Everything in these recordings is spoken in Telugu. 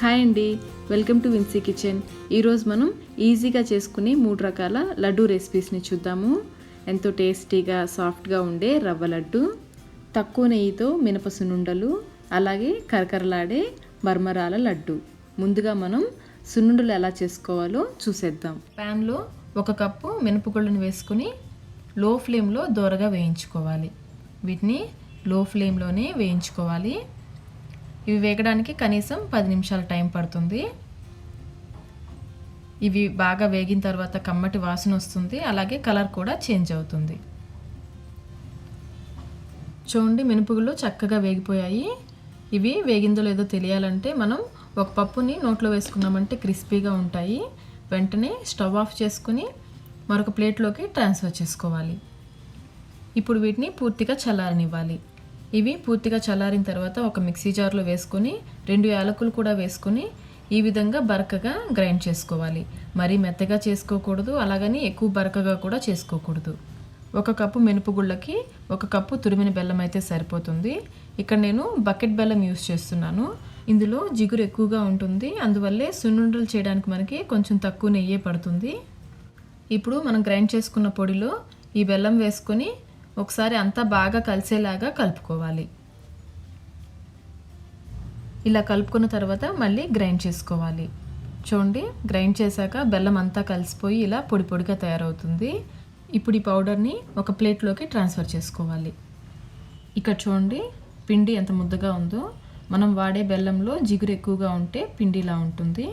హాయ్ అండి, వెల్కమ్ టు విన్సీ కిచెన్. ఈరోజు మనం ఈజీగా చేసుకునే 3 రకాల లడ్డు రెసిపీస్ని చూద్దాము. ఎంతో టేస్టీగా సాఫ్ట్గా ఉండే రవ్వ లడ్డు, తక్కువ నెయ్యితో మినప సున్నుండలు, అలాగే కరకరలాడే మర్మరాల లడ్డు. ముందుగా మనం సున్నుండలు ఎలా చేసుకోవాలో చూసేద్దాం. ప్యాన్లో 1 కప్పు మినపగుళ్ళను వేసుకుని లో ఫ్లేమ్లో దోరగా వేయించుకోవాలి. వీటిని లో ఫ్లేమ్లోనే వేయించుకోవాలి. ఇవి వేగడానికి కనీసం 10 నిమిషాల టైం పడుతుంది. ఇవి బాగా వేగిన తర్వాత కమ్మటి వాసన వస్తుంది, అలాగే కలర్ కూడా చేంజ్ అవుతుంది. చూడండి, మినపగుళ్ళు చక్కగా వేగిపోయాయి. ఇవి వేగిందో లేదో తెలియాలంటే మనం 1 పప్పుని నోట్లో వేసుకున్నామంటే క్రిస్పీగా ఉంటాయి. వెంటనే స్టవ్ ఆఫ్ చేసుకుని మరొక ప్లేట్లోకి ట్రాన్స్ఫర్ చేసుకోవాలి. ఇప్పుడు వీటిని పూర్తిగా చల్లారనివ్వాలి. ఇవి పూర్తిగా చల్లారిన తర్వాత ఒక మిక్సీ జార్లో వేసుకొని 2 యాలకులు కూడా వేసుకొని ఈ విధంగా బరకగా గ్రైండ్ చేసుకోవాలి. మరీ మెత్తగా చేసుకోకూడదు, అలాగని ఎక్కువ బరకగా కూడా చేసుకోకూడదు. 1 కప్పు మినపగుళ్ళకి 1 కప్పు తురిమిన బెల్లం అయితే సరిపోతుంది. ఇక్కడ నేను బకెట్ బెల్లం యూస్ చేస్తున్నాను. ఇందులో జిగురు ఎక్కువగా ఉంటుంది, అందువల్లే సున్నుండలు చేయడానికి మనకి కొంచెం తక్కువ నెయ్యే పడుతుంది. ఇప్పుడు మనం గ్రైండ్ చేసుకున్న పొడిలో ఈ బెల్లం వేసుకొని ఒకసారి అంతా బాగా కలిసేలాగా కలుపుకోవాలి. ఇలా కలుపుకున్న తర్వాత మళ్ళీ గ్రైండ్ చేసుకోవాలి. చూడండి, గ్రైండ్ చేశాక బెల్లం అంతా కలిసిపోయి ఇలా పొడి పొడిగా తయారవుతుంది. ఇప్పుడు ఈ పౌడర్ని ఒక ప్లేట్లోకి ట్రాన్స్ఫర్ చేసుకోవాలి. ఇక్కడ చూడండి, పిండి ఎంత ముద్దగా ఉందో. మనం వాడే బెల్లంలో జిగురు ఎక్కువగా ఉంటే పిండిలా ఉంటుంది.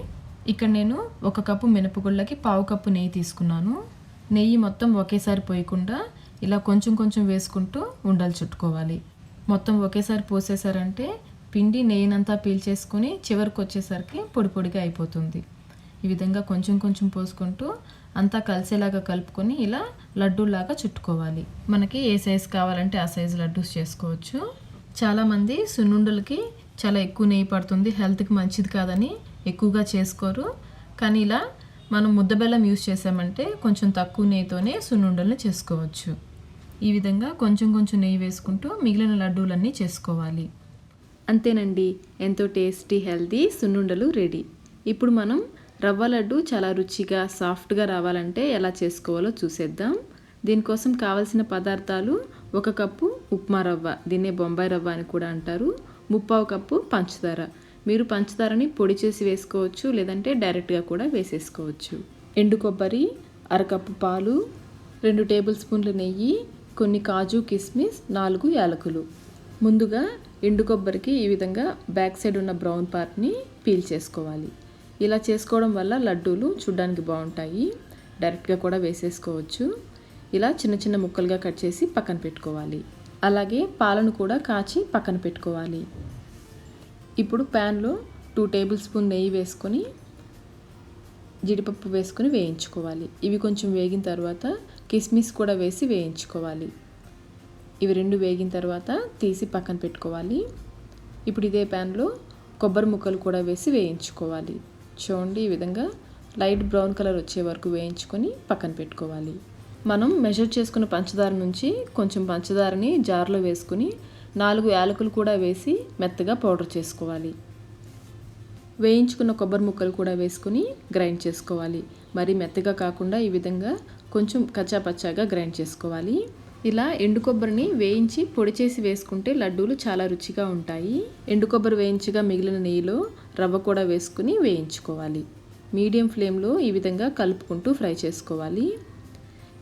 ఇక్కడ నేను 1 కప్పు మినపగుళ్ళకి 1/2 కప్పు నెయ్యి తీసుకున్నాను. నెయ్యి మొత్తం ఒకేసారి పోయకుండా ఇలా కొంచెం కొంచెం వేసుకుంటూ ఉండలు చుట్టుకోవాలి. మొత్తం ఒకేసారి పోసేసారంటే పిండి నెయ్యినంతా పీల్చేసుకొని చివరికి వచ్చేసరికి పొడి పొడిగా అయిపోతుంది. ఈ విధంగా కొంచెం కొంచెం పోసుకుంటూ అంతా కలిసేలాగా కలుపుకొని ఇలా లడ్డూలాగా చుట్టుకోవాలి. మనకి ఏ సైజు కావాలంటే ఆ సైజు లడ్డూస్ చేసుకోవచ్చు. చాలామంది సున్నుండలకి చాలా ఎక్కువ నెయ్యి పడుతుంది, హెల్త్కి మంచిది కాదని ఎక్కువగా చేసుకోరు. కానీ ఇలా మనం ముద్ద బెల్లం యూస్ చేసామంటే కొంచెం తక్కువ నెయ్యితోనే సున్నుండల్ని చేసుకోవచ్చు. ఈ విధంగా కొంచెం కొంచెం నెయ్యి వేసుకుంటూ మిగిలిన లడ్డూలన్నీ చేసుకోవాలి. అంతేనండి, ఎంతో టేస్టీ హెల్తీ సున్నుండలు రెడీ. ఇప్పుడు మనం రవ్వ లడ్డు చాలా రుచిగా సాఫ్ట్గా రావాలంటే ఎలా చేసుకోవాలో చూసేద్దాం. దీనికోసం కావలసిన పదార్థాలు: 1 కప్పు ఉప్మా రవ్వ, దీన్నే బొంబాయి రవ్వ అని కూడా అంటారు. 1/2 కప్పు పంచదార. మీరు పంచదారని పొడి చేసి వేసుకోవచ్చు, లేదంటే డైరెక్ట్గా కూడా వేసేసుకోవచ్చు. ఎండు కొబ్బరి, 1/2 కప్పు పాలు, 2 టేబుల్ స్పూన్ల నెయ్యి, కొన్ని కాజు కిస్మిస్, 4 యాలకులు. ముందుగా ఎండు కొబ్బరికి ఈ విధంగా బ్యాక్ సైడ్ ఉన్న బ్రౌన్ పార్ట్ని పీల్ చేసుకోవాలి. ఇలా చేసుకోవడం వల్ల లడ్డూలు చూడ్డానికి బాగుంటాయి. డైరెక్ట్గా కూడా వేసేసుకోవచ్చు. ఇలా చిన్న చిన్న ముక్కలుగా కట్ చేసి పక్కన పెట్టుకోవాలి. అలాగే పాలను కూడా కాచి పక్కన పెట్టుకోవాలి. ఇప్పుడు ప్యాన్లో 2 టేబుల్ స్పూన్ నెయ్యి వేసుకొని జీడిపప్పు వేసుకొని వేయించుకోవాలి. ఇవి కొంచెం వేగిన తర్వాత కిస్మిస్ కూడా వేసి వేయించుకోవాలి. ఇవి 2 వేగిన తర్వాత తీసి పక్కన పెట్టుకోవాలి. ఇప్పుడు ఇదే ప్యాన్లో కొబ్బరి ముక్కలు కూడా వేసి వేయించుకోవాలి. చూడండి, ఈ విధంగా లైట్ బ్రౌన్ కలర్ వచ్చే వరకు వేయించుకొని పక్కన పెట్టుకోవాలి. మనం మెజర్ చేసుకున్న పంచదార నుంచి కొంచెం పంచదారని జార్లో వేసుకుని 4 యాలకులు కూడా వేసి మెత్తగా పౌడర్ చేసుకోవాలి. వేయించుకున్న కొబ్బరి ముక్కలు కూడా వేసుకుని గ్రైండ్ చేసుకోవాలి. మరి మెత్తగా కాకుండా ఈ విధంగా కొంచెం కచ్చాపచ్చాగా గ్రైండ్ చేసుకోవాలి. ఇలా ఎండు కొబ్బరిని వేయించి పొడి చేసి వేసుకుంటే లడ్డూలు చాలా రుచిగా ఉంటాయి. ఎండు కొబ్బరి వేయించగా మిగిలిన నెయ్యిలో రవ్వ కూడా వేసుకుని వేయించుకోవాలి. మీడియం ఫ్లేమ్లో ఈ విధంగా కలుపుకుంటూ ఫ్రై చేసుకోవాలి.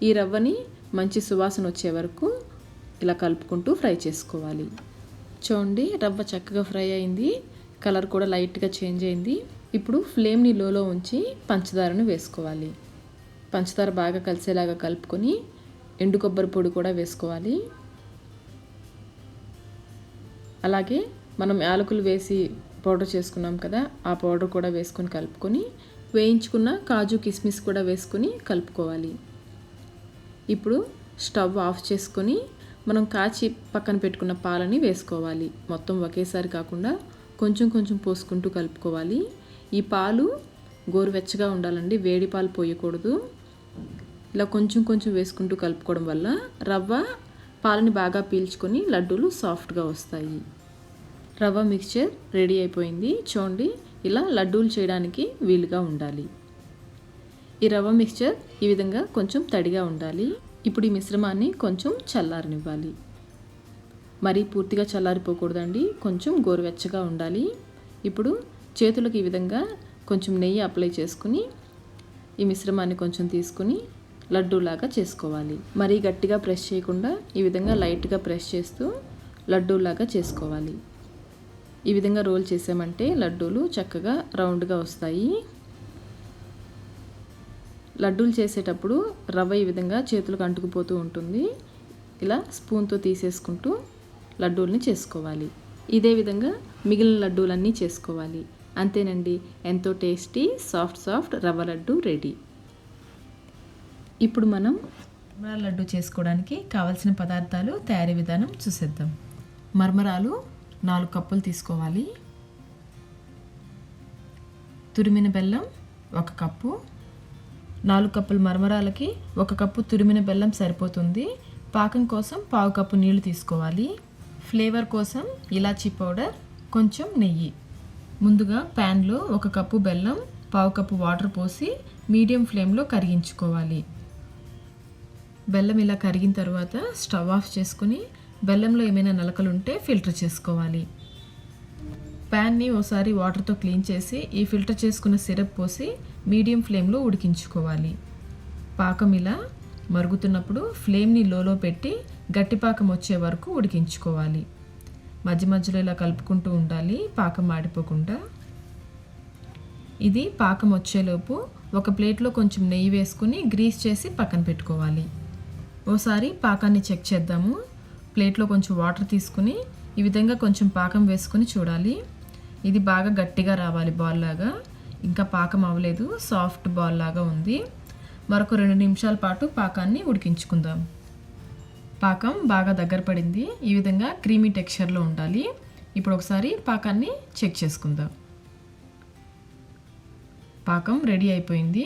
ఈ రవ్వని మంచి సువాసన వచ్చే వరకు ఇలా కలుపుకుంటూ ఫ్రై చేసుకోవాలి. చూడండి, రవ్వ చక్కగా ఫ్రై అయింది, కలర్ కూడా లైట్గా చేంజ్ అయింది. ఇప్పుడు ఫ్లేమ్ని లోలో ఉంచి పంచదారను వేసుకోవాలి. పంచదార బాగా కలిసేలాగా కలుపుకొని ఎండు కొబ్బరి పొడి కూడా వేసుకోవాలి. అలాగే మనం యాలకులు వేసి పౌడర్ చేసుకున్నాం కదా, ఆ పౌడర్ కూడా వేసుకొని కలుపుకొని వేయించుకున్న కాజు కిస్మిస్ కూడా వేసుకొని కలుపుకోవాలి. ఇప్పుడు స్టవ్ ఆఫ్ చేసుకొని మనం కాచి పక్కన పెట్టుకున్న పాలని వేసుకోవాలి. మొత్తం ఒకేసారి కాకుండా కొంచెం కొంచెం పోసుకుంటూ కలుపుకోవాలి. ఈ పాలు గోరువెచ్చగా ఉండాలండి, వేడి పాలు పోయకూడదు. ఇలా కొంచెం కొంచెం వేసుకుంటూ కలుపుకోవడం వల్ల రవ్వ పాలని బాగా పీల్చుకొని లడ్డూలు సాఫ్ట్గా వస్తాయి. రవ్వ మిక్చర్ రెడీ అయిపోయింది. చూడండి, ఇలా లడ్డూలు చేయడానికి వీలుగా ఉండాలి. ఈ రవ్వ మిక్స్చర్ ఈ విధంగా కొంచెం తడిగా ఉండాలి. ఇప్పుడు ఈ మిశ్రమాన్ని కొంచెం చల్లారనివ్వాలి. మరీ పూర్తిగా చల్లారిపోకూడదండి, కొంచెం గోరువెచ్చగా ఉండాలి. ఇప్పుడు చేతులకు ఈ విధంగా కొంచెం నెయ్యి అప్లై చేసుకుని ఈ మిశ్రమాన్ని కొంచెం తీసుకుని లడ్డూలాగా చేసుకోవాలి. మరీ గట్టిగా ప్రెస్ చేయకుండా ఈ విధంగా లైట్గా ప్రెస్ చేస్తూ లడ్డూలాగా చేసుకోవాలి. ఈ విధంగా రోల్ చేసామంటే లడ్డూలు చక్కగా రౌండ్గా వస్తాయి. లడ్డూలు చేసేటప్పుడు రవ్వ ఈ విధంగా చేతులకు అంటుకుపోతూ ఉంటుంది. ఇలా స్పూన్తో తీసేసుకుంటూ లడ్డూల్ని చేసుకోవాలి. ఇదే విధంగా మిగిలిన లడ్డూలన్నీ చేసుకోవాలి. అంతేనండి, ఎంతో టేస్టీ సాఫ్ట్ రవ్వ లడ్డు రెడీ. ఇప్పుడు మనం మర్మరా లడ్డు చేసుకోవడానికి కావలసిన పదార్థాలు తయారీ విధానం చూసేద్దాం. మర్మరాలు 4 కప్పులు తీసుకోవాలి. తురిమిన బెల్లం 1 కప్పు. 4 కప్పుల మర్మరాలకి 1 కప్పు తురిమిన బెల్లం సరిపోతుంది. పాకం కోసం 1/2 కప్పు నీళ్లు తీసుకోవాలి. ఫ్లేవర్ కోసం ఇలాచీ పౌడర్, కొంచెం నెయ్యి. ముందుగా ప్యాన్లో 1 కప్పు బెల్లం, 1/2 కప్పు వాటర్ పోసి మీడియం ఫ్లేమ్లో కరిగించుకోవాలి. బెల్లం ఇలా కరిగిన తర్వాత స్టవ్ ఆఫ్ చేసుకుని బెల్లంలో ఏమైనా నలకలు ఉంటే ఫిల్టర్ చేసుకోవాలి. ప్యాన్ని ఓసారి వాటర్తో క్లీన్ చేసి ఈ ఫిల్టర్ చేసుకున్న సిరప్ పోసి మీడియం ఫ్లేమ్లో ఉడికించుకోవాలి. పాకం ఇలా మరుగుతున్నప్పుడు ఫ్లేమ్ని లోలో పెట్టి గట్టి పాకం వచ్చే వరకు ఉడికించుకోవాలి. మధ్య మధ్యలో ఇలా కలుపుకుంటూ ఉండాలి, పాకం మాడిపోకుండా. ఇది పాకం వచ్చేలోపు ఒక ప్లేట్లో కొంచెం నెయ్యి వేసుకుని గ్రీస్ చేసి పక్కన పెట్టుకోవాలి. ఓసారి పాకాన్ని చెక్ చేద్దాము. ప్లేట్లో కొంచెం వాటర్ తీసుకుని ఈ విధంగా కొంచెం పాకం వేసుకుని చూడాలి. ఇది బాగా గట్టిగా రావాలి, బాల్ లాగా. ఇంకా పాకం అవ్వలేదు, సాఫ్ట్ బాల్ లాగా ఉంది. మరొక 2 నిమిషాల పాటు పాకాన్ని ఉడికించుకుందాం. పాకం బాగా దగ్గర పడింది. ఈ విధంగా క్రీమీ టెక్స్చర్లో ఉండాలి. ఇప్పుడు ఒకసారి పాకాన్ని చెక్ చేసుకుందాం. పాకం రెడీ అయిపోయింది.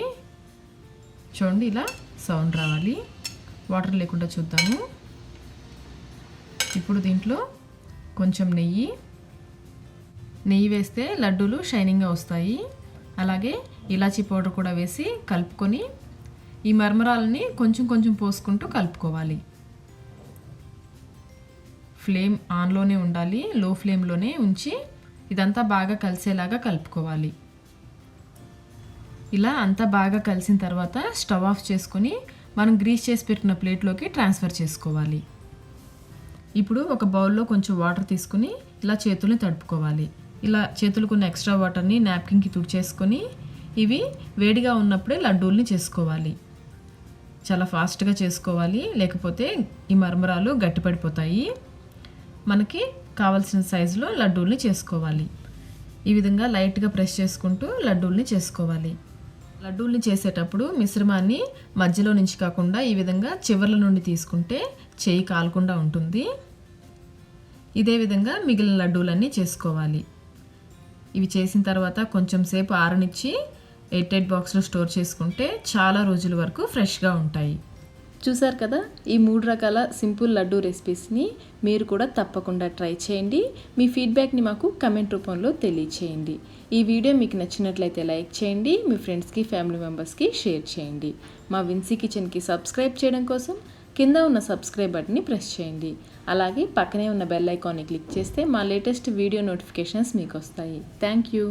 చూడండి, ఇలా సౌండ్ రావాలి. వాటర్ లేకుండా చూద్దాము. ఇప్పుడు దీంట్లో కొంచెం నెయ్యి వేస్తే లడ్డూలు షైనింగ్గా వస్తాయి. అలాగే ఇలాచీ పౌడర్ కూడా వేసి కలుపుకొని ఈ మర్మరాలని కొంచెం కొంచెం పోసుకుంటూ కలుపుకోవాలి. ఫ్లేమ్ ఆన్లోనే ఉండాలి, లో ఫ్లేమ్లోనే ఉంచి ఇదంతా బాగా కలిసేలాగా కలుపుకోవాలి. ఇలా అంతా బాగా కలిసిన తర్వాత స్టవ్ ఆఫ్ చేసుకొని మనం గ్రీస్ చేసి పెట్టిన ప్లేట్లోకి ట్రాన్స్ఫర్ చేసుకోవాలి. ఇప్పుడు ఒక బౌల్లో కొంచెం వాటర్ తీసుకుని ఇలా చేతుల్ని తడుపుకోవాలి. ఇలా చేతులకు ఉన్న ఎక్స్ట్రా వాటర్ని నాప్కిన్కి తుడిచేసుకొని ఇవి వేడిగా ఉన్నప్పుడే లడ్డూల్ని చేసుకోవాలి. చాలా ఫాస్ట్గా చేసుకోవాలి, లేకపోతే ఈ మర్మరాలు గట్టిపడిపోతాయి. మనకి కావలసిన సైజులో లడ్డూల్ని చేసుకోవాలి. ఈ విధంగా లైట్గా ప్రెస్ చేసుకుంటూ లడ్డూల్ని చేసుకోవాలి. లడ్డూల్ని చేసేటప్పుడు మిశ్రమాన్ని మధ్యలో నుంచి కాకుండా ఈ విధంగా చివర్ల నుండి తీసుకుంటే చేయి కాలకుండా ఉంటుంది. ఇదే విధంగా మిగిలిన లడ్డూలన్నీ చేసుకోవాలి. ఇవి చేసిన తర్వాత కొంచెం సేపు ఆరనిచ్చి ఎయిర్ టైట్ బాక్స్లో స్టోర్ చేసుకుంటే చాలా రోజుల వరకు ఫ్రెష్గా ఉంటాయి. చూసారు కదా, ఈ 3 రకాల సింపుల్ లడ్డూ రెసిపీస్ని మీరు కూడా తప్పకుండా ట్రై చేయండి. మీ ఫీడ్బ్యాక్ని మాకు కమెంట్ రూపంలో తెలియచేయండి. ఈ వీడియో మీకు నచ్చినట్లయితే లైక్ చేయండి, మీ ఫ్రెండ్స్కి, ఫ్యామిలీ మెంబర్స్కి షేర్ చేయండి. మా విన్సీ కిచెన్కి సబ్స్క్రైబ్ చేయడం కోసం కింద ఉన్న సబ్స్క్రైబ్ బటన్ని ప్రెస్ చేయండి. అలాగే పక్కనే ఉన్న బెల్ ఐకాన్ని క్లిక్ చేస్తే మా లేటెస్ట్ వీడియో నోటిఫికేషన్స్ మీకు వస్తాయి. Thank you.